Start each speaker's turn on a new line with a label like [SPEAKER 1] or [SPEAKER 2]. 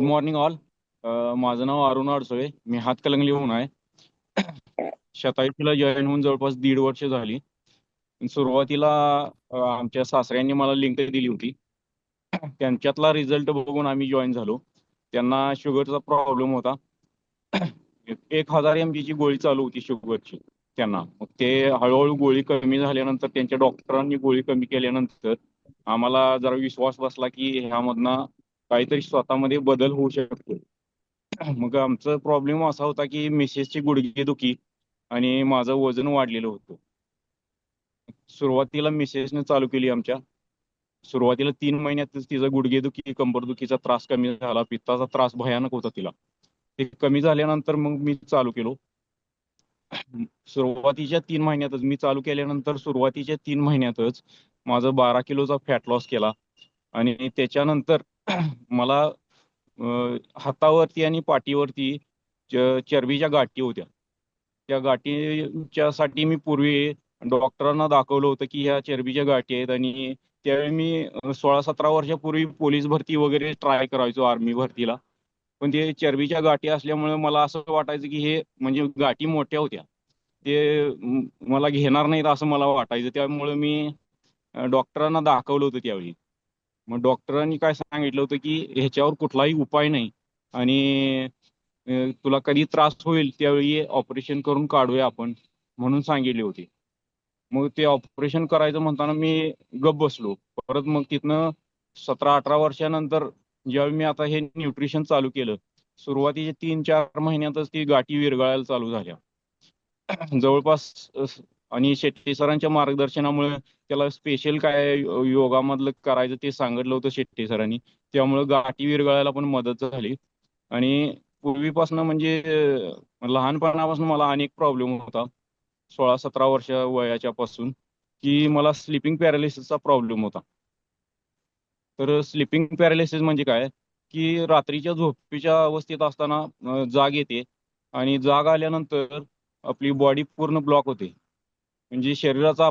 [SPEAKER 1] Morning all. माझं नाव अरुण अडसुळे. मी हातकणंगलेहून आहे. शतायुतीला join होऊन जवळपास 1.5 वर्ष झाली. सुरुवातीला आमच्या सासऱ्यांनी मला लिंक दिली होती. त्यांच्यातला रिझल्ट बघून आम्ही जॉईन झालो. त्यांना शुगरचा प्रॉब्लेम होता. 1000 mg ची गोळी चालू होती शुगरची त्यांना. मग ते हळूहळू गोळी कमी झाल्यानंतर त्यांच्या डॉक्टरांनी गोळी कमी केल्यानंतर आम्हाला जरा विश्वास बसला की ह्यामधनं काहीतरी स्वतःमध्ये बदल होऊ शकतो. मग आमचा प्रॉब्लेम असा होता की मिसेसची गुडघेदुखी आणि माझं वजन वाढलेलं होतं. सुरुवातीला मिसेसने चालू केली आमच्या. सुरुवातीला 3 महिन्यातच तिचा गुडघेदुखी कंबरदुखीचा त्रास कमी झाला. पित्ताचा त्रास भयानक होता तिला. ते कमी झाल्यानंतर मग मी चालू केलो. सुरुवातीच्या 3 महिन्यातच मी चालू केल्यानंतर सुरुवातीच्या 3 महिन्यातच माझं 12 किलोचा फॅट लॉस केला. आणि त्याच्यानंतर मला हातावरती आणि पाठीवरती चरबीच्या गाठी होत्या. त्या गाठीच्यासाठी मी पूर्वी डॉक्टरांना दाखवलं होतं की ह्या चरबीच्या गाठी आहेत. आणि त्यावेळी मी 16-17 वर्षापूर्वी पोलीस भरती वगैरे ट्राय करायचो, आर्मी भरतीला. पण ते चरबीच्या गाठी असल्यामुळे मला असं वाटायचं की हे म्हणजे गाठी मोठ्या होत्या. ते मला घेणार नाहीत असं मला वाटायचं. त्यामुळे मी डॉक्टरांना दाखवलं होतं त्यावेळी. मग डॉक्टरांनी काय सांगितलं होतं की ह्याच्यावर कुठलाही उपाय नाही आणि तुला कधी त्रास होईल त्यावेळी ऑपरेशन करून काढूया आपण, म्हणून सांगितले होते. मग ते ऑपरेशन करायचं म्हणताना मी गप्प बसलो. परत मग तिथनं 17-18 वर्षानंतर ज्यावेळी मी आता हे न्यूट्रिशन चालू केलं, सुरुवातीच्या 3-4 महिन्यातच ती गाठी विरघळायला चालू झाल्या. जवळपास आणि शेट्टी सरांच्या मार्गदर्शनामुळे त्याला स्पेशल काय योगामधलं करायचं ते सांगितलं होतं शेट्टी सरांनी. त्यामुळे गाठी विरघळायला पण मदत झाली. आणि पूर्वीपासून म्हणजे लहानपणापासून मला अनेक प्रॉब्लेम होता. 16-17 वर्ष वयाच्या पासून की मला स्लिपिंग पॅरालिसिसचा प्रॉब्लेम होता. तर स्लिपिंग पॅरालिसिस म्हणजे काय, की रात्रीच्या झोपेच्या अवस्थेत असताना जाग येते आणि जाग आल्यानंतर आपली बॉडी पूर्ण ब्लॉक होते. म्हणजे शरीराचा